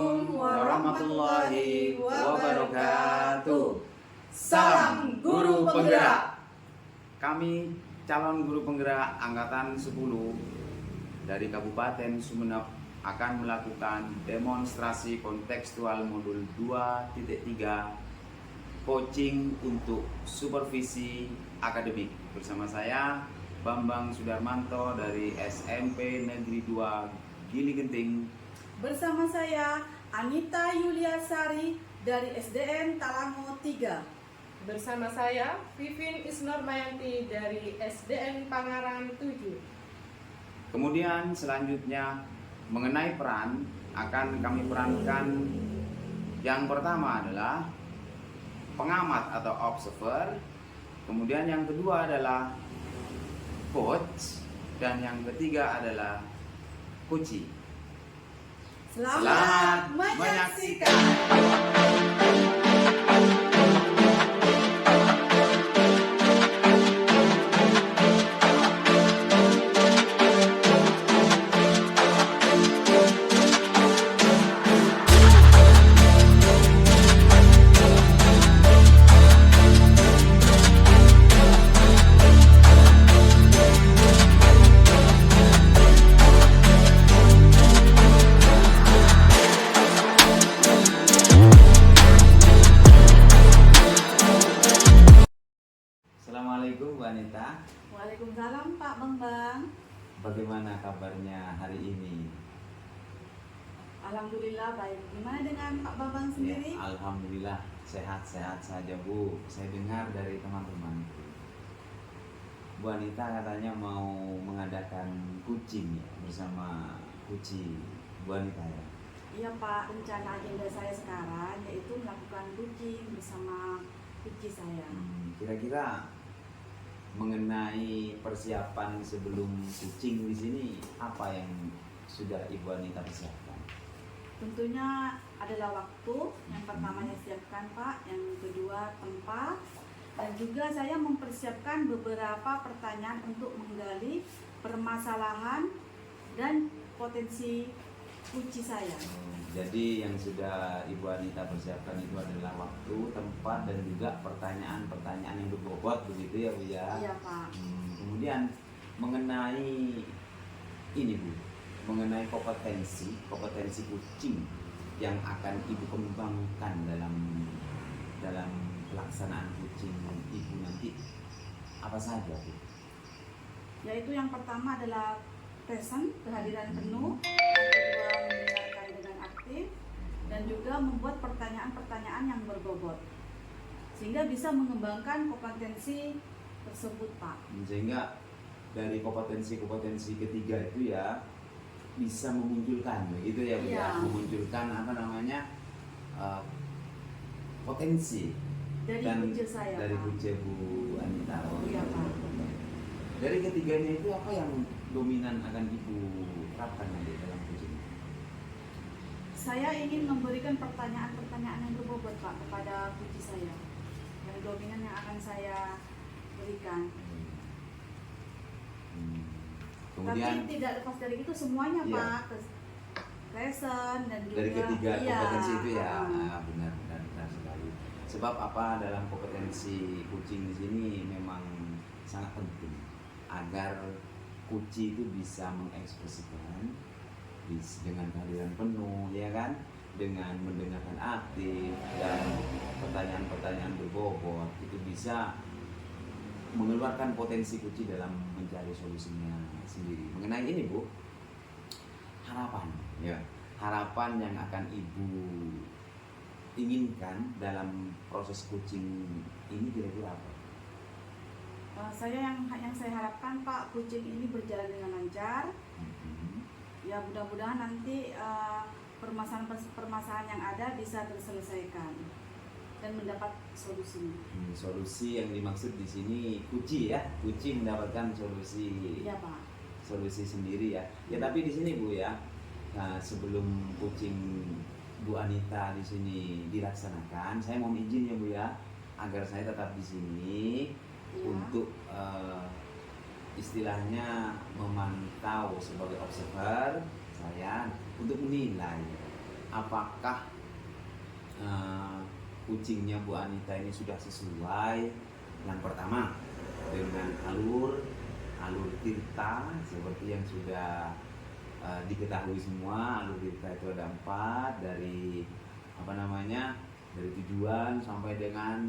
Assalamualaikum warahmatullahi wabarakatuh. Salam Guru Penggerak. Kami calon guru penggerak Angkatan 10 dari Kabupaten Sumeneb akan melakukan demonstrasi kontekstual modul 2.3 coaching untuk supervisi akademik bersama saya Bambang Sudarmanto dari SMP Negeri 2 Gili Genting. Bersama saya Anita Yuliasari dari SDN Talango 3. Bersama saya Vivin Isnormayanti dari SDN Pangarang 7. Kemudian selanjutnya mengenai peran akan kami perankan. Yang pertama adalah pengamat atau observer, kemudian yang kedua adalah coach, dan yang ketiga adalah coachee. Selamat menyaksikan. Assalamualaikum Bu Anita. Waalaikumsalam Pak Bambang. Bagaimana kabarnya hari ini? Alhamdulillah baik. Gimana dengan Pak Bambang sendiri? Ya, alhamdulillah sehat-sehat saja Bu. Saya dengar dari teman-teman Bu Anita katanya mau mengadakan coaching ya, bersama coachee Bu Anita ya. Iya Pak, rencana agenda saya sekarang yaitu melakukan coaching bersama coachee saya. Kira-kira mengenai persiapan sebelum coaching di sini apa yang sudah Ibu Anita persiapkan? Tentunya adalah waktu, yang pertama yang siapkan Pak, yang kedua tempat, dan juga saya mempersiapkan beberapa pertanyaan untuk menggali permasalahan dan potensi coachee saya. Jadi yang sudah Ibu Anita persiapkan itu adalah waktu, tempat, dan juga pertanyaan-pertanyaan yang berbobot begitu ya Bu ya? Iya Pak. Kemudian mengenai ini Bu, mengenai kompetensi coaching yang akan Ibu kembangkan dalam pelaksanaan coaching Ibu nanti apa saja Bu? Yaitu yang pertama adalah present, kehadiran penuh, yang kedua mendengarkan dengan aktif, dan juga membuat pertanyaan-pertanyaan yang berbobot sehingga bisa mengembangkan kompetensi tersebut Pak. Sehingga dari kompetensi ketiga itu ya bisa memunculkan begitu ya Bu ya, memunculkan potensi dari coachee saya dari Pak. coachee Bu Anita. Iya Pak. Dari ketiganya itu apa yang dominan akan Ibu terapkan nanti dalam coaching? Saya ingin memberikan pertanyaan-pertanyaan yang berbobot Pak kepada coachee saya. Yang dominan yang akan saya berikan. Kemudian tapi tidak lepas dari itu semuanya iya. Pak, lesson dan juga dari ketiga iya, kompetensi itu ya benar sekali. Sebab apa, dalam kompetensi coaching di sini memang sangat penting agar coachee itu bisa mengekspresikan dengan kehadiran penuh ya kan, dengan mendengarkan aktif dan pertanyaan-pertanyan berbobot itu bisa mengeluarkan potensi coachee dalam mencari solusinya sendiri. Mengenai ini Bu, harapan yang akan Ibu inginkan dalam proses coaching ini kira-kira apa? Saya yang saya harapkan Pak, coaching ini berjalan dengan lancar. Ya mudah-mudahan nanti permasalahan yang ada bisa terselesaikan dan mendapat solusinya. Solusi yang dimaksud di sini coachee ya, coachee mendapatkan solusi. Iya Pak. Solusi sendiri ya. Ya tapi di sini Bu ya, nah, sebelum coaching Bu Anita di sini dilaksanakan, saya mohon izin ya Bu ya, agar saya tetap di sini untuk istilahnya memantau sebagai observer saya untuk menilai apakah kucingnya Bu Anita ini sudah sesuai yang pertama dengan alur Tirta seperti yang sudah diketahui semua. Alur Tirta itu ada 4, dari dari tujuan sampai dengan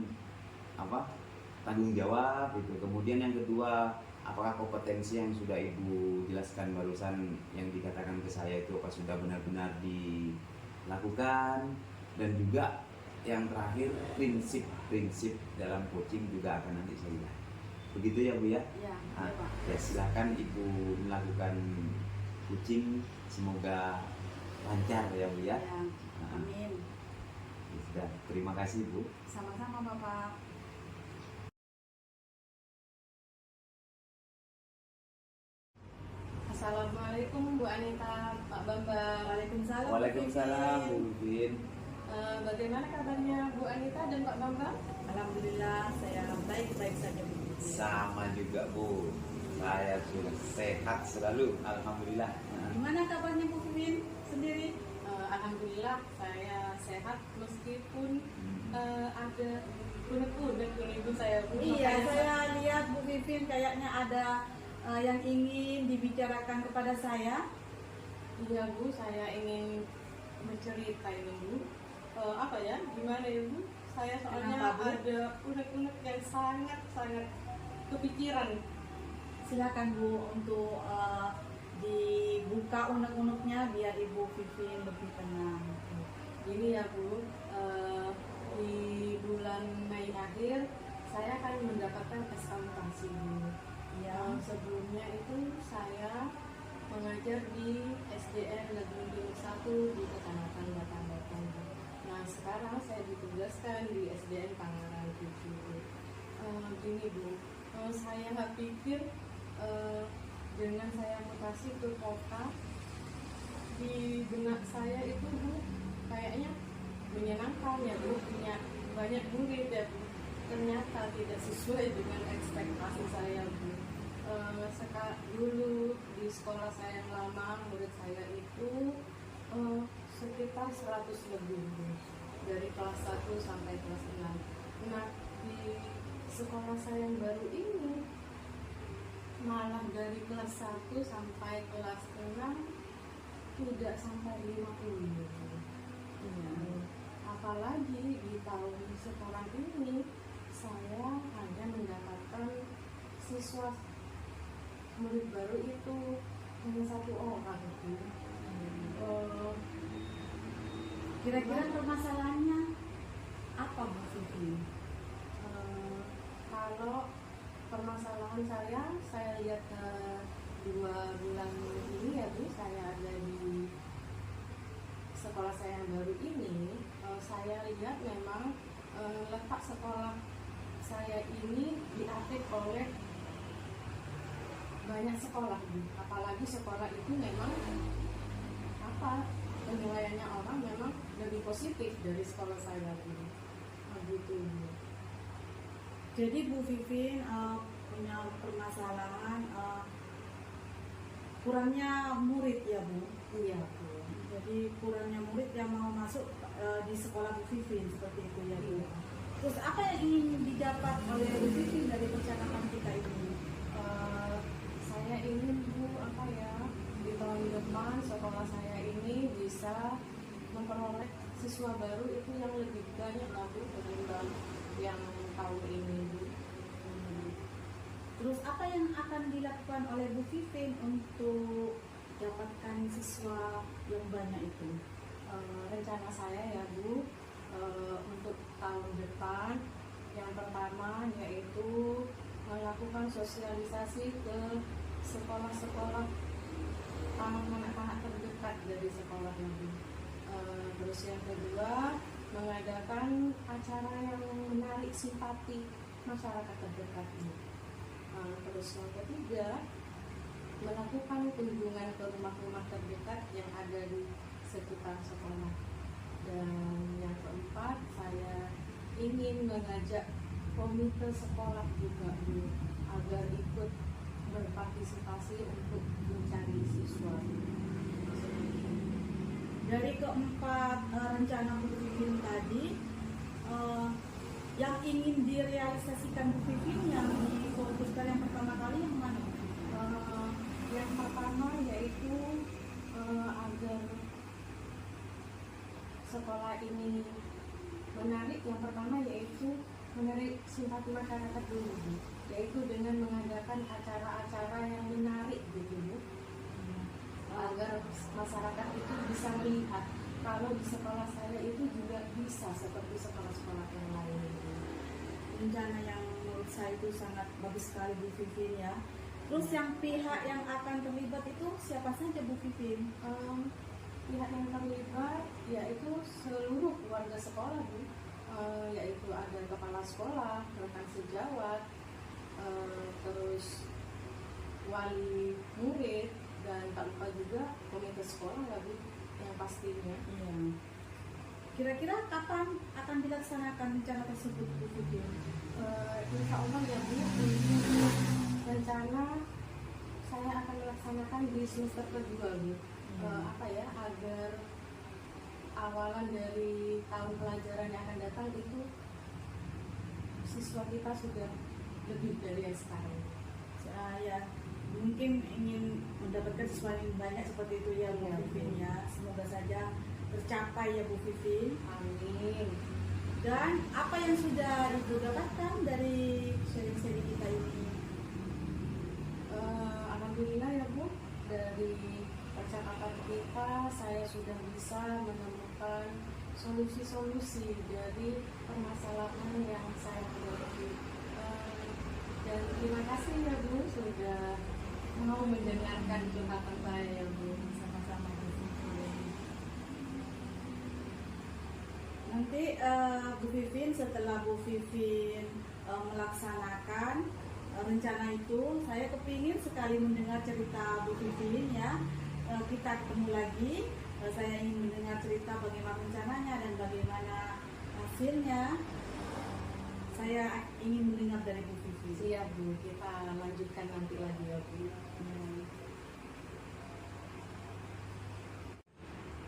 tanggung jawab itu. Kemudian yang kedua, apakah kompetensi yang sudah Ibu jelaskan barusan yang dikatakan ke saya itu apa sudah benar-benar dilakukan. Dan juga yang terakhir, prinsip-prinsip dalam coaching juga akan nanti saya lihat. Begitu ya Bu ya? Iya, Nah, iya Pak. ya silahkan Ibu melakukan coaching, semoga lancar ya Bu ya. Ya, amin. Ya sudah, terima kasih Bu. Sama-sama Bapak. Assalamualaikum Bu Anita, Pak Bambang. Waalaikumsalam. Waalaikumsalam Bu Vivin. Bagaimana kabarnya Bu Anita dan Pak Bambang? Alhamdulillah saya baik-baik saja Bu. Sama juga Bu, saya sudah sehat selalu, alhamdulillah. Gimana kabarnya Bu Vivin sendiri? Alhamdulillah saya sehat meskipun ada unek-unek ibu saya Bu. Iya, Makanya saya lihat Bu Vivin kayaknya ada yang ingin dibicarakan kepada saya. Iya Bu, saya ingin menceritakan Bu. Gimana ya Bu? Saya soalnya Kenapa, Bu? ada unek-unek yang sangat kepikiran. Silakan Bu untuk dibuka unek-uneknya biar Ibu Vivin lebih tenang. Gini ya Bu, di bulan Mei akhir saya akan mendapatkan akuntansi Bu. Ya. Sebelumnya itu saya mengajar di SDN Negeri 1 di Kecamatan Batang-Batang. Nah sekarang saya ditugaskan di SDN Pangaran 7. Gini Bu, saya pikir dengan saya mutasi ke kota, di benak saya itu Bu kayaknya menyenangkan ya Bu, punya banyak murid ya Bu. Ternyata tidak sesuai dengan ekspektasi saya Bu. Dulu di sekolah saya yang lama, murid saya itu sekitar 100 lebih Bu, dari kelas 1 sampai kelas 6. Nah di sekolah saya yang baru ini malah dari kelas 1 sampai kelas 6 tidak sampai 50 Bu. Apalagi di tahun sekarang ini saya hanya mendapatkan siswa murid baru itu hanya 1 orang Bu. Kira-kira permasalahannya apa Bu Vivin? Kalau permasalahan saya lihat 2 bulan ini ya Bu, saya ada di sekolah saya yang baru ini. Saya lihat memang letak sekolah saya ini diapit oleh banyak sekolah Bu. Apalagi sekolah itu memang penilaiannya orang memang lebih positif dari sekolah saya Bu. Begitu Bu. Jadi Bu Vivin punya permasalahan kurangnya murid ya Bu. Iya Bu. Jadi kurangnya murid yang mau masuk di sekolah Bu Vivin seperti itu ya Bu. Terus apa yang ingin didapat oleh Bu Vivin dari percakapan kita ini? Saya ingin Bu di tahun depan sekolah saya ini bisa memperoleh siswa baru itu yang lebih banyak lah Bu ketimbang yang tahun ini Bu. Terus apa yang akan dilakukan oleh Bu Vivin untuk dapatkan siswa yang banyak itu? Rencana saya ya Bu, untuk tahun depan yang pertama yaitu melakukan sosialisasi ke sekolah-sekolah anak-anak terdekat dari sekolah Bu. Terus yang kedua, mengadakan acara yang menarik simpati masyarakat terdekat Bu. Terus yang ketiga, melakukan kunjungan ke rumah-rumah terdekat yang ada di sekitar sekolah. Dan yang keempat, saya ingin mengajak komite sekolah juga Bu, agar ikut berpartisipasi untuk mencari siswa. Dari keempat rencana Bu Vivin tadi, yang ingin direalisasikan Bu Vivin yang difokuskan yang pertama kali yang mana? Yang pertama yaitu agar sekolah ini menarik. Yang pertama yaitu menarik simpati masyarakat dulu, Bu. Yaitu dengan mengadakan acara-acara yang menarik gitu, Bu. Agar masyarakat itu bisa melihat kalau di sekolah saya itu juga bisa seperti sekolah-sekolah yang lain. Rencana yang menurut saya itu sangat bagus sekali Bu Vivin ya. Terus yang pihak yang akan terlibat itu siapa saja Bu Vivin? Pihak yang terlibat yaitu seluruh warga sekolah, Bu. Yaitu ada kepala sekolah, rekan sejawat, terus wali murid, dan tak lupa juga komite sekolah ya, Bu, yang pastinya. Iya. Kira-kira kapan akan dilaksanakan rencana tersebut Bu Vivin? Insya Allah ya, Bu, rencana saya akan melaksanakan di semester kedua, Bu. Agar awalan dari tahun pelajaran yang akan datang itu siswa kita sudah lebih dari yang sekarang. Saya mungkin ingin mendapatkan sesuatu yang banyak seperti itu ya Bu Vivin ya. Semoga saja tercapai ya Bu Vivin. Amin. Dan apa yang sudah Ibu dapatkan dari sharing-sharing kita ini? Alhamdulillah ya, Bu, dari percakapan kita saya sudah bisa menemukan solusi-solusi dari permasalahan yang saya hadapi. Dan terima kasih ya, Bu, sudah mau mendengarkan curhatan saya ya, Bu. Sama-sama Bu Vivin. Nanti Bu Vivin setelah Bu Vivin melaksanakan rencana itu, saya kepingin sekali mendengar cerita Bu Vivin ya. Kita ketemu lagi, saya ingin mendengar cerita bagaimana rencananya dan bagaimana hasilnya. Saya ingin mendengar dari Bu Vivin. Siap, Bu, kita lanjutkan nanti lagi ya, Bu.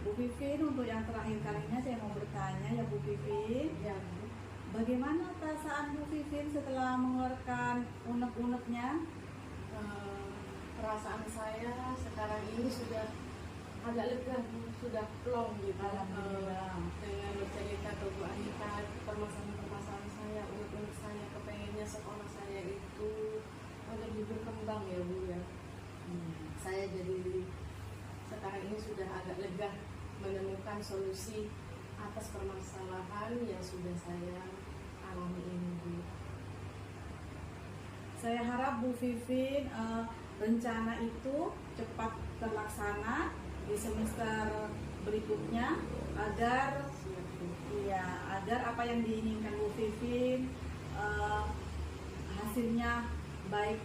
Bu Vivin, untuk yang terakhir kalinya saya mau bertanya ya Bu Vivin, Ya, Bu. bagaimana perasaan Bu Vivin setelah mengeluarkan unek-uneknya? Perasaan saya sekarang ini sudah agak lega, Bu. Sudah plong gitu. Alhamdulillah. Dengan bercerita ke Bu Anita permasalahan saya, unek-unek saya, kepengennya sekolah saya itu lebih berkembang ya, Bu ya. Saya jadi sekarang ini sudah agak lega menemukan solusi atas permasalahan yang sudah saya alami ini, Bu. Saya harap Bu Vivin rencana itu cepat terlaksana di semester berikutnya agar Siap, Bu. agar apa yang diinginkan Bu Vivin hasilnya baik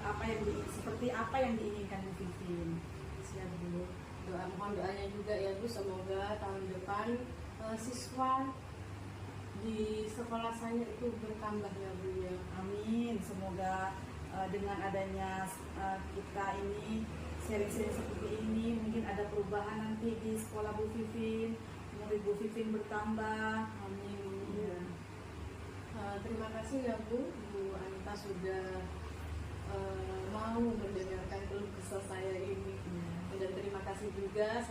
seperti apa yang diinginkan Bu Vivin. Siap, Bu. Mohon doanya juga ya, Bu, semoga tahun depan siswa di sekolah saya itu bertambah ya, Bu ya. Amin. Semoga dengan adanya kita ini sharing-sharing seperti ini mungkin ada perubahan nanti di sekolah Bu Vivin, murid Bu Vivin bertambah. Amin, Bu. Ya. Terima kasih ya, Bu Anita sudah mau mendengarkan keluh kesah saya ini. Dan terima kasih juga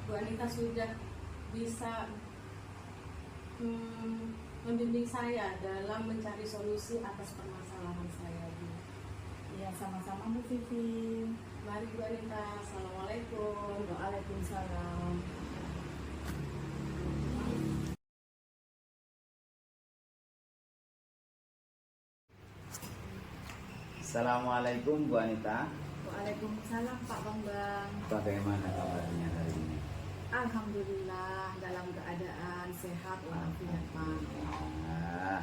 Bu Anita sudah bisa membimbing saya dalam mencari solusi atas permasalahan saya, Bu. Ya, sama-sama Bu Vivin. Mari Bu Anita, Assalamualaikum. Waalaikumsalam. Assalamualaikum Bu Anita. Waalaikumsalam Pak Bambang. Bagaimana kabarnya hari ini? Alhamdulillah dalam keadaan sehat walafiat Pak. Nah,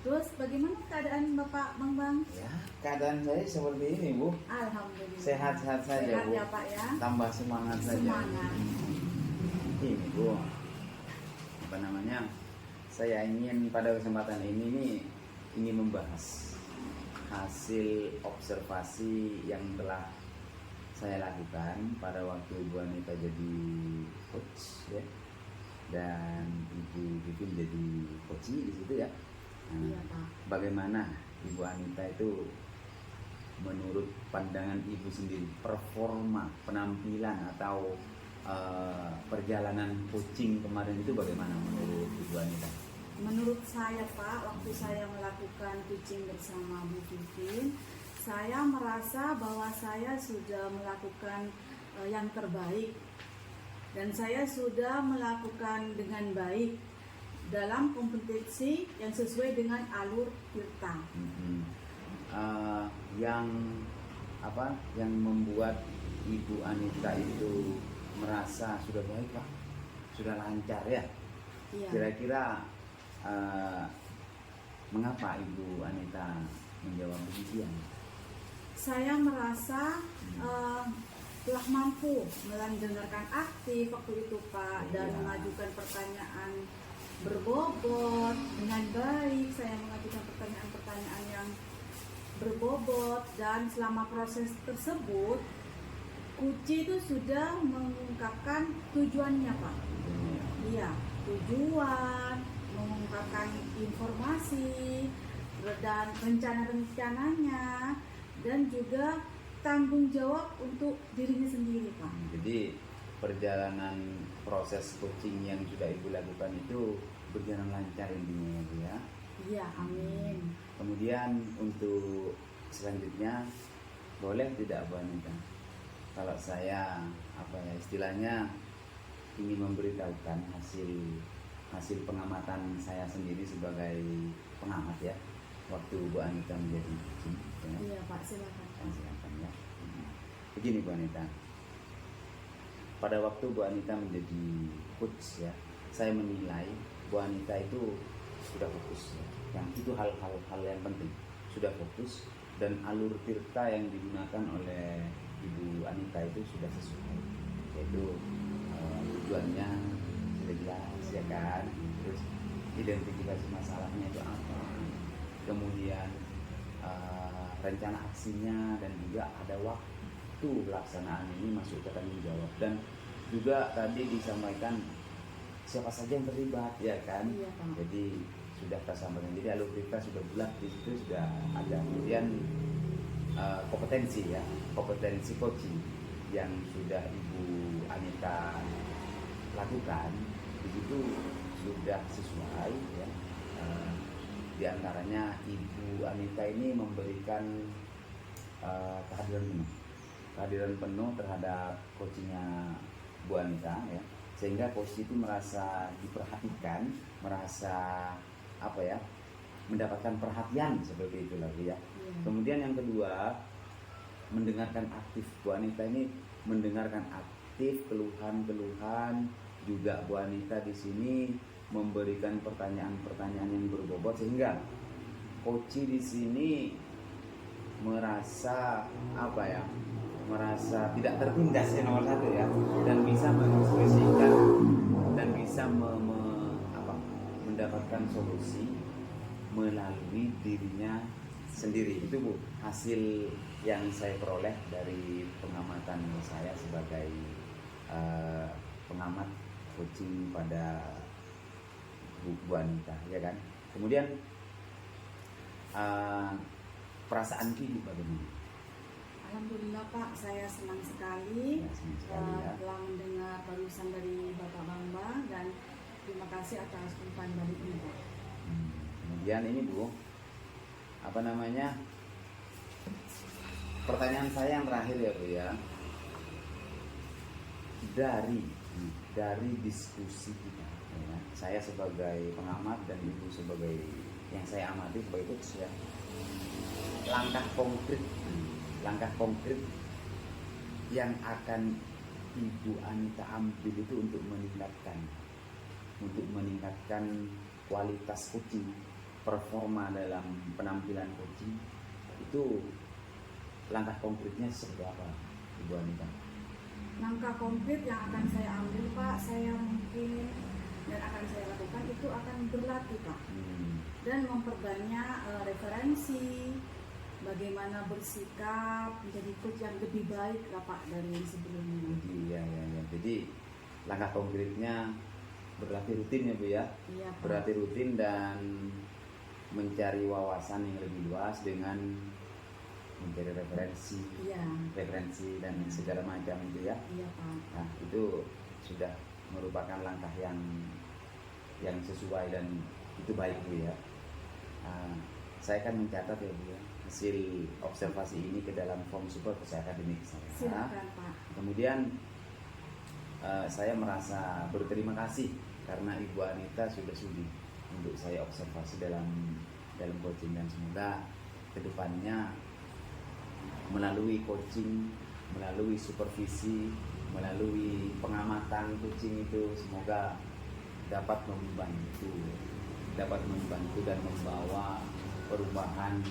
Terus bagaimana keadaan Bapak Bambang? ya keadaan saya seperti ini Bu. Alhamdulillah. Sehat-sehat saja Sehat Bu. ya Pak ya. Tambah semangat saja. Semangat. Ini Bu, apa namanya? Saya ingin pada kesempatan ini nih ingin membahas hasil observasi yang telah saya lakukan pada waktu Bu Anita jadi coach ya, dan Ibu Vivi jadi coaching di situ ya. Nah, Iya Pak. bagaimana Ibu Anita itu menurut pandangan Ibu sendiri performa penampilan atau perjalanan coaching kemarin itu bagaimana menurut Ibu Anita? Menurut saya Pak, waktu saya melakukan coaching bersama Bu Vivin, saya merasa bahwa saya sudah melakukan yang terbaik, dan saya sudah melakukan dengan baik dalam kompetisi yang sesuai dengan alur Tirta. Yang membuat Ibu Anita itu merasa sudah baik Pak, sudah lancar ya. Iya. Kira-kira mengapa Ibu Anita menjawab demikian? Saya merasa telah mampu mendengarkan aktif waktu itu Pak, dan Iya. mengajukan pertanyaan berbobot dengan baik. Saya mengajukan pertanyaan-pertanyaan yang berbobot, dan selama proses tersebut Kuci itu sudah mengungkapkan tujuannya Pak. Iya, tujuan, mengungkapkan informasi dan rencana-rencananya, dan juga tanggung jawab untuk dirinya sendiri Pak. Jadi perjalanan proses coaching yang sudah Ibu lakukan itu berjalan lancar intinya ya. Iya, amin. Kemudian untuk selanjutnya boleh tidak Bu Anita? Kalau saya istilahnya ingin memberitahukan hasil pengamatan saya sendiri sebagai pengamat ya, waktu Bu Anita menjadi coaching ya. Iya Pak, silakan. Silakan ya. Begini Bu Anita, pada waktu Bu Anita menjadi coach ya, saya menilai Bu Anita itu sudah fokus ya. Yang itu hal-hal yang penting, sudah fokus, dan alur Tirta yang digunakan oleh Ibu Anita itu sudah sesuai, yaitu tujuannya sudah jelas ya kan, terus identifikasi masalahnya itu apa, kemudian rencana aksinya, dan juga ada waktu pelaksanaan ini masuk ke tanggung jawab, dan juga tadi disampaikan siapa saja yang terlibat ya kan. Iya, Pak. Jadi sudah kita sampaikan, jadi alur kita sudah bulat, di situ sudah ada. Kemudian kompetensi coaching yang sudah Ibu Anita lakukan di situ sudah sesuai ya. Di antaranya Ibu Anita ini memberikan kehadiran penuh terhadap coachingnya Bu Anita ya, sehingga coach itu merasa diperhatikan, merasa mendapatkan perhatian seperti itu lagi ya. Iya. Kemudian yang kedua, mendengarkan aktif. Bu Anita ini mendengarkan aktif keluhan-keluhan, juga Bu Anita di sini memberikan pertanyaan-pertanyaan yang berbobot, sehingga coach di sini merasa merasa tidak tertindas ya, nomor satu ya, dan bisa mengekspresikan dan bisa mendapatkan solusi melalui dirinya sendiri. Itu Bu, hasil yang saya peroleh dari pengamatan saya sebagai pengamat coaching pada Bu Anita ya kan. Kemudian perasaan Ibu bagaimana? Alhamdulillah Pak, saya senang sekali, Ya, senang sekali ya. telah mendengar barusan dari Bapak Bambang, dan terima kasih atas umpan balik ini Pak. Kemudian ini Bu, pertanyaan saya yang terakhir ya Bu ya, dari diskusi kita ya, saya sebagai pengamat dan Ibu sebagai yang saya amati sebagai coach ya, langkah konkret yang akan Ibu Anita ambil itu untuk meningkatkan kualitas coaching, performa dalam penampilan coaching itu, langkah konkretnya seperti apa Ibu Anita? Langkah konkret yang akan saya ambil Pak, saya mungkin dan akan saya lakukan itu akan berlatih Pak, dan memperbanyak referensi, bagaimana bersikap menjadi coach yang lebih baik lah Pak dari yang sebelumnya. Iya, ya, ya. Jadi langkah konkretnya berlatih rutin ya Bu ya. Iya Pak. Berlatih rutin dan mencari wawasan yang lebih luas dengan mencari referensi dan segala macam itu ya. Iya Pak. Nah itu sudah merupakan langkah yang sesuai dan itu baik Bu ya. Saya akan mencatat ya Bu ya hasil observasi ini ke dalam form super coach akademik saya. Silakan Pak. Kemudian saya merasa berterima kasih karena Ibu Anita sudah sudi untuk saya observasi dalam coaching, dan semoga kedepannya melalui coaching, melalui supervisi, melalui pengamatan coaching itu semoga dapat membantu dan membawa perubahan